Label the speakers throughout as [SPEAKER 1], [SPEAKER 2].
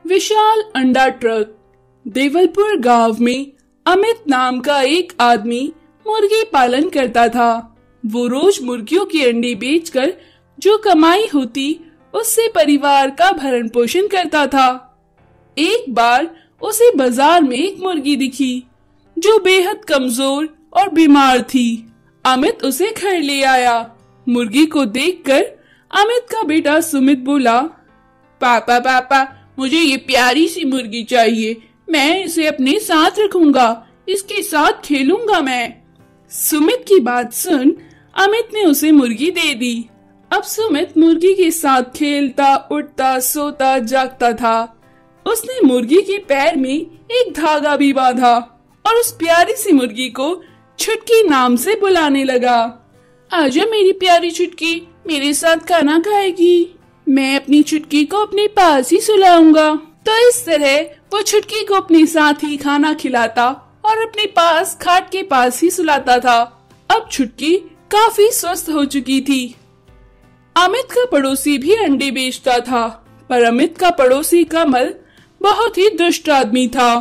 [SPEAKER 1] विशाल अंडा ट्रक। देवलपुर गांव में अमित नाम का एक आदमी मुर्गी पालन करता था। वो रोज मुर्गियों के अंडे बेचकर जो कमाई होती उससे परिवार का भरण पोषण करता था। एक बार उसे बाजार में एक मुर्गी दिखी जो बेहद कमजोर और बीमार थी। अमित उसे घर ले आया। मुर्गी को देखकर अमित का बेटा सुमित बोला, पापा पापा मुझे ये प्यारी सी मुर्गी चाहिए, मैं इसे अपने साथ रखूंगा, इसके साथ खेलूंगा मैं। सुमित की बात सुन अमित ने उसे मुर्गी दे दी। अब सुमित मुर्गी के साथ खेलता, उठता, सोता, जागता था। उसने मुर्गी के पैर में एक धागा भी बांधा और उस प्यारी सी मुर्गी को छुटकी नाम से बुलाने लगा। आजा मेरी प्यारी छुटकी, मेरे साथ खाना खाएगी, मैं अपनी छुटकी को अपने पास ही सुलाऊंगा। तो इस तरह वो छुटकी को अपने साथ ही खाना खिलाता और अपने पास खाट के पास ही सुलाता था। अब छुटकी काफी स्वस्थ हो चुकी थी। अमित का पड़ोसी भी अंडे बेचता था, पर अमित का पड़ोसी कमल बहुत ही दुष्ट आदमी था।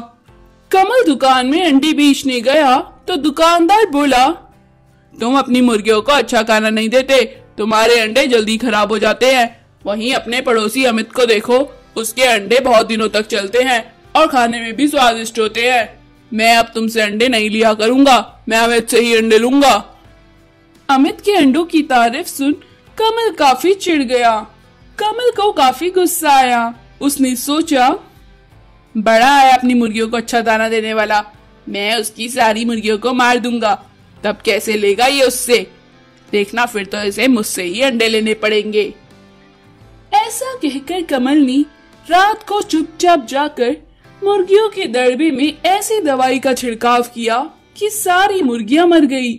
[SPEAKER 1] कमल दुकान में अंडे बेचने गया तो दुकानदार बोला, तुम अपनी मुर्गियों को अच्छा खाना नहीं देते, तुम्हारे अंडे जल्दी खराब हो जाते हैं। वहीं अपने पड़ोसी अमित को देखो, उसके अंडे बहुत दिनों तक चलते हैं और खाने में भी स्वादिष्ट होते हैं। मैं अब तुमसे अंडे नहीं लिया करूंगा, मैं अमित से ही अंडे लूंगा। अमित के अंडों की तारीफ सुन कमल काफी चिढ़ गया। कमल को काफी गुस्सा आया। उसने सोचा, बड़ा है अपनी मुर्गियों को अच्छा दाना देने वाला, मैं उसकी सारी मुर्गियों को मार दूंगा, तब कैसे लेगा ये उससे। देखना फिर तो इसे मुझसे ही अंडे लेने पड़ेंगे। ऐसा कहकर कमल ने रात को चुपचाप जाकर मुर्गियों के दड़बे में ऐसी दवाई का छिड़काव किया कि सारी मुर्गियां मर गई।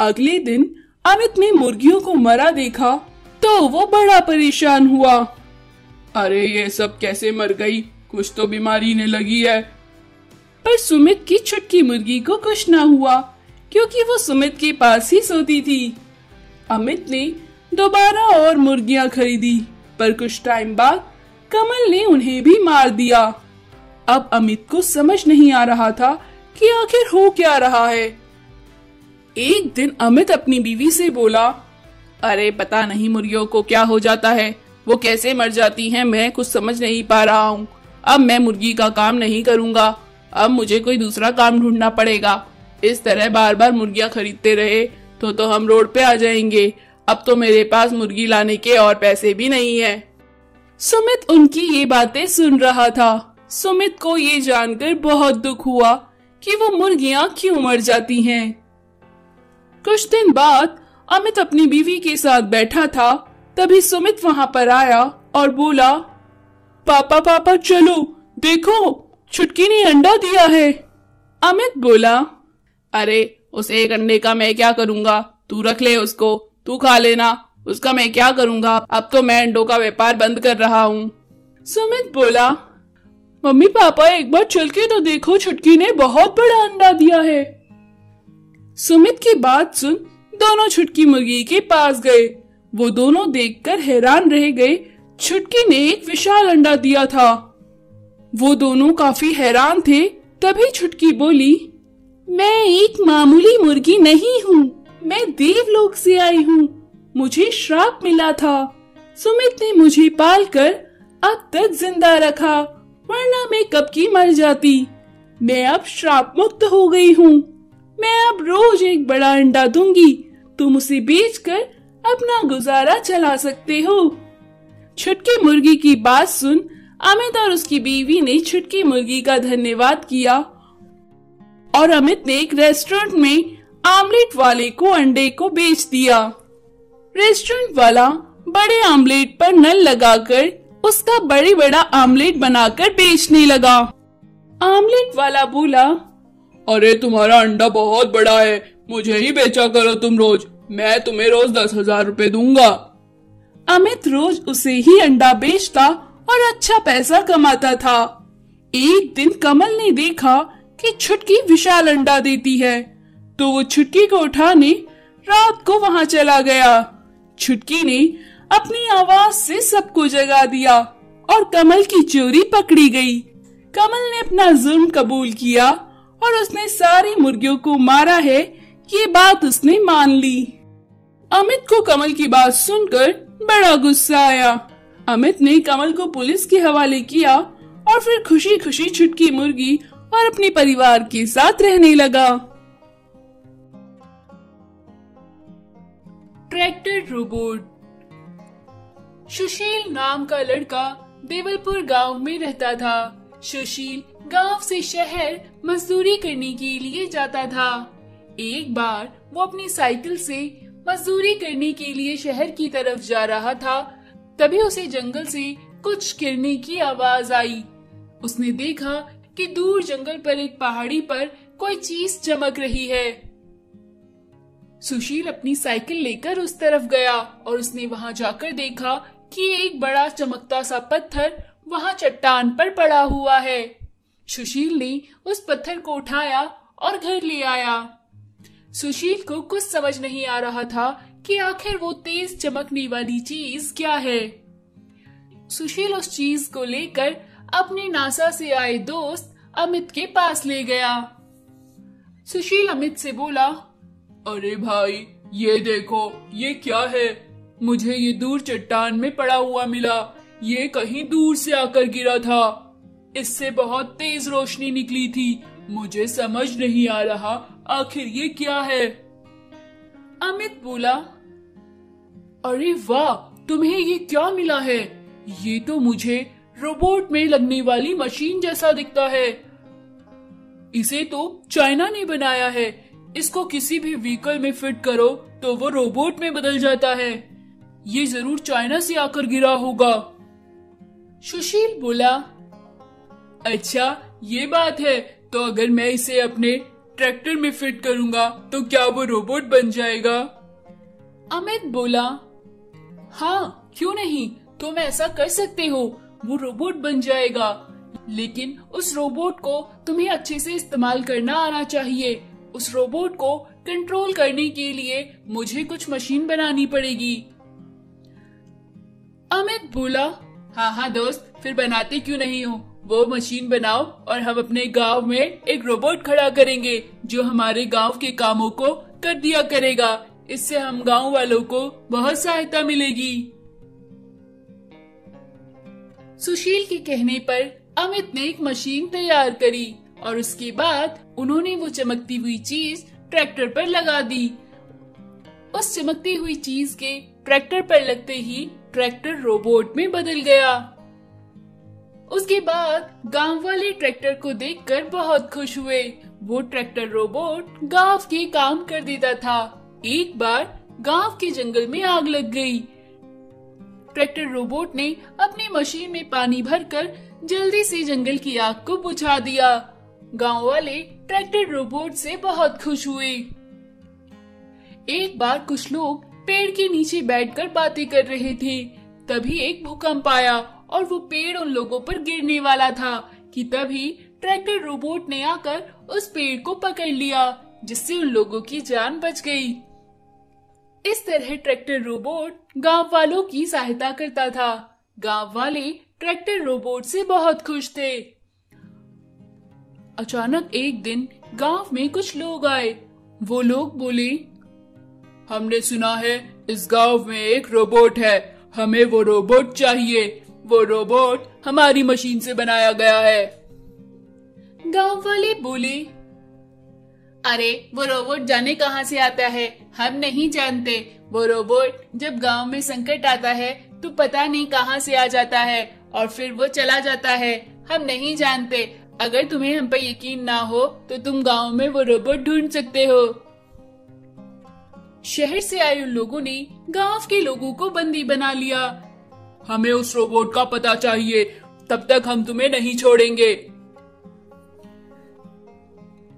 [SPEAKER 1] अगले दिन अमित ने मुर्गियों को मरा देखा तो वो बड़ा परेशान हुआ। अरे ये सब कैसे मर गई, कुछ तो बीमारी ने लगी है। पर सुमित की छुटकी मुर्गी को कुछ ना हुआ क्योंकि वो सुमित के पास ही सोती थी। अमित ने दोबारा और मुर्गियां खरीदी, पर कुछ टाइम बाद कमल ने उन्हें भी मार दिया। अब अमित को समझ नहीं आ रहा था कि आखिर हो क्या रहा है। एक दिन अमित अपनी बीवी से बोला, अरे पता नहीं मुर्गियों को क्या हो जाता है, वो कैसे मर जाती हैं, मैं कुछ समझ नहीं पा रहा हूँ। अब मैं मुर्गी का काम नहीं करूँगा, अब मुझे कोई दूसरा काम ढूंढना पड़ेगा। इस तरह बार बार मुर्गियां खरीदते रहे तो हम रोड पे आ जाएंगे। अब तो मेरे पास मुर्गी लाने के और पैसे भी नहीं है। सुमित उनकी ये बातें सुन रहा था। सुमित को ये जानकर बहुत दुख हुआ कि वो मुर्गियां क्यों मर जाती हैं। कुछ दिन बाद अमित अपनी बीवी के साथ बैठा था, तभी सुमित वहां पर आया और बोला, पापा पापा चलो देखो, छुटकी ने अंडा दिया है। अमित बोला, अरे उस एक अंडे का मैं क्या करूंगा, तू रख ले उसको, तू खा लेना, उसका मैं क्या करूंगा, अब तो मैं अंडों का व्यापार बंद कर रहा हूँ। सुमित बोला, मम्मी पापा एक बार चल के तो देखो, छुटकी ने बहुत बड़ा अंडा दिया है। सुमित की बात सुन दोनों छुटकी मुर्गी के पास गए। वो दोनों देखकर हैरान रह गए, छुटकी ने एक विशाल अंडा दिया था। वो दोनों काफी हैरान थे। तभी छुटकी बोली, मैं एक मामूली मुर्गी नहीं हूँ, मैं देवलोक से आई हूँ, मुझे श्राप मिला था। सुमित ने मुझे पालकर अब तक जिंदा रखा, वरना मैं कब की मर जाती। मैं अब श्राप मुक्त हो गई हूँ, मैं अब रोज एक बड़ा अंडा दूंगी, तुम उसे बेचकर अपना गुजारा चला सकते हो। छुटकी मुर्गी की बात सुन अमित और उसकी बीवी ने छुटकी मुर्गी का धन्यवाद किया और अमित ने एक रेस्टोरेंट में आमलेट वाले को अंडे को बेच दिया। रेस्टोरेंट वाला बड़े आमलेट पर नल लगाकर उसका बड़े बड़ा आमलेट बनाकर बेचने लगा। आमलेट वाला बोला, अरे तुम्हारा अंडा बहुत बड़ा है, मुझे ही बेचा करो तुम रोज, मैं तुम्हें रोज 10,000 रुपए दूंगा। अमित रोज उसे ही अंडा बेचता और अच्छा पैसा कमाता था। एक दिन कमल ने देखा कि छुटकी विशाल अंडा देती है, तो वो छुटकी को उठाने रात को वहां चला गया। छुटकी ने अपनी आवाज से सबको जगा दिया। और कमल की चोरी पकड़ी गई। कमल ने अपना जुर्म कबूल किया और उसने सारी मुर्गियों को मारा है, ये बात उसने मान ली। अमित को कमल की बात सुनकर बड़ा गुस्सा आया। अमित ने कमल को पुलिस के हवाले किया और फिर खुशी खुशी छुटकी मुर्गी और अपने परिवार के साथ रहने लगा। Tractor robot. सुशील नाम का लड़का देवलपुर गांव में रहता था। सुशील गांव से शहर मजदूरी करने के लिए जाता था। एक बार वो अपनी साइकिल से मजदूरी करने के लिए शहर की तरफ जा रहा था, तभी उसे जंगल से कुछ गिरने की आवाज आई। उसने देखा कि दूर जंगल पर एक पहाड़ी पर कोई चीज चमक रही है। सुशील अपनी साइकिल लेकर उस तरफ गया और उसने वहां जाकर देखा कि एक बड़ा चमकता सा पत्थर वहां चट्टान पर पड़ा हुआ है। सुशील ने उस पत्थर को उठाया और घर ले आया। सुशील को कुछ समझ नहीं आ रहा था कि आखिर वो तेज चमकने वाली चीज क्या है। सुशील उस चीज को लेकर अपने नासा से आए दोस्त अमित के पास ले गया। सुशील अमित से बोला, अरे भाई, ये देखो, ये क्या है? मुझे ये दूर चट्टान में पड़ा हुआ मिला। ये कहीं दूर से आकर गिरा था। इससे बहुत तेज रोशनी निकली थी। मुझे समझ नहीं आ रहा आखिर ये क्या है। अमित बोला, अरे वाह, तुम्हें ये क्या मिला है? ये तो मुझे रोबोट में लगने वाली मशीन जैसा दिखता है। इसे तो चाइना ने बनाया है। इसको किसी भी व्हीकल में फिट करो तो वो रोबोट में बदल जाता है। ये जरूर चाइना से आकर गिरा होगा। सुशील बोला, अच्छा ये बात है, तो अगर मैं इसे अपने ट्रैक्टर में फिट करूंगा तो क्या वो रोबोट बन जाएगा? अमित बोला, हाँ क्यों नहीं, तुम ऐसा कर सकते हो, वो रोबोट बन जाएगा। लेकिन उस रोबोट को तुम्हें अच्छे से इस्तेमाल करना आना चाहिए। उस रोबोट को कंट्रोल करने के लिए मुझे कुछ मशीन बनानी पड़ेगी। अमित बोला, हाँ दोस्त, फिर बनाते क्यों नहीं हो? वो मशीन बनाओ और हम अपने गांव में एक रोबोट खड़ा करेंगे जो हमारे गांव के कामों को कर दिया करेगा। इससे हम गांव वालों को बहुत सहायता मिलेगी। सुशील के कहने पर अमित ने एक मशीन तैयार करी और उसके बाद उन्होंने वो चमकती हुई चीज ट्रैक्टर पर लगा दी। उस चमकती हुई चीज के ट्रैक्टर पर लगते ही ट्रैक्टर रोबोट में बदल गया। उसके बाद गांव वाले ट्रैक्टर को देखकर बहुत खुश हुए। वो ट्रैक्टर रोबोट गांव के काम कर देता था। एक बार गांव के जंगल में आग लग गई। ट्रैक्टर रोबोट ने अपनी मशीन में पानी भरकर जल्दी से जंगल की आग को बुझा दिया। गांव वाले ट्रैक्टर रोबोट से बहुत खुश हुए। एक बार कुछ लोग पेड़ के नीचे बैठकर बातें कर रहे थे। तभी एक भूकंप आया और वो पेड़ उन लोगों पर गिरने वाला था कि तभी ट्रैक्टर रोबोट ने आकर उस पेड़ को पकड़ लिया, जिससे उन लोगों की जान बच गई। इस तरह ट्रैक्टर रोबोट गांव वालों की सहायता करता था। गांव वाले ट्रैक्टर रोबोट से बहुत खुश थे। अचानक एक दिन गांव में कुछ लोग आए। वो लोग बोले, हमने सुना है इस गांव में एक रोबोट है, हमें वो रोबोट चाहिए। वो रोबोट हमारी मशीन से बनाया गया है। गांव वाले बोले, अरे वो रोबोट जाने कहां से आता है, हम नहीं जानते। वो रोबोट जब गांव में संकट आता है तो पता नहीं कहां से आ जाता है और फिर वो चला जाता है, हम नहीं जानते। अगर तुम्हें हम पर यकीन ना हो तो तुम गांव में वो रोबोट ढूंढ सकते हो। शहर से आए उन लोगों ने गांव के लोगों को बंदी बना लिया। हमें उस रोबोट का पता चाहिए, तब तक हम तुम्हें नहीं छोड़ेंगे।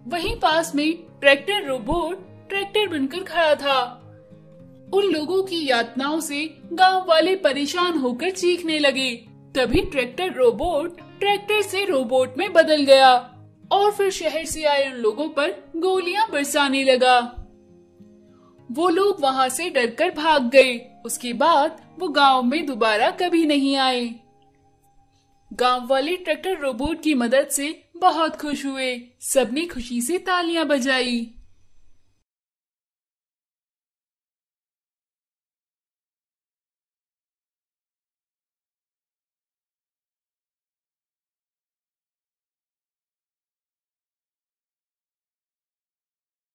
[SPEAKER 1] वहीं पास में ट्रैक्टर रोबोट ट्रैक्टर बनकर खड़ा था। उन लोगों की यातनाओं से गांव वाले परेशान होकर चीखने लगे। तभी ट्रैक्टर रोबोट ट्रैक्टर से रोबोट में बदल गया और फिर शहर से आए उन लोगों पर गोलियां बरसाने लगा। वो लोग वहां से डरकर भाग गए। उसके बाद वो गांव में दोबारा कभी नहीं आए। गांव वाले ट्रैक्टर रोबोट की मदद से बहुत खुश हुए। सबने खुशी से तालियां बजाई।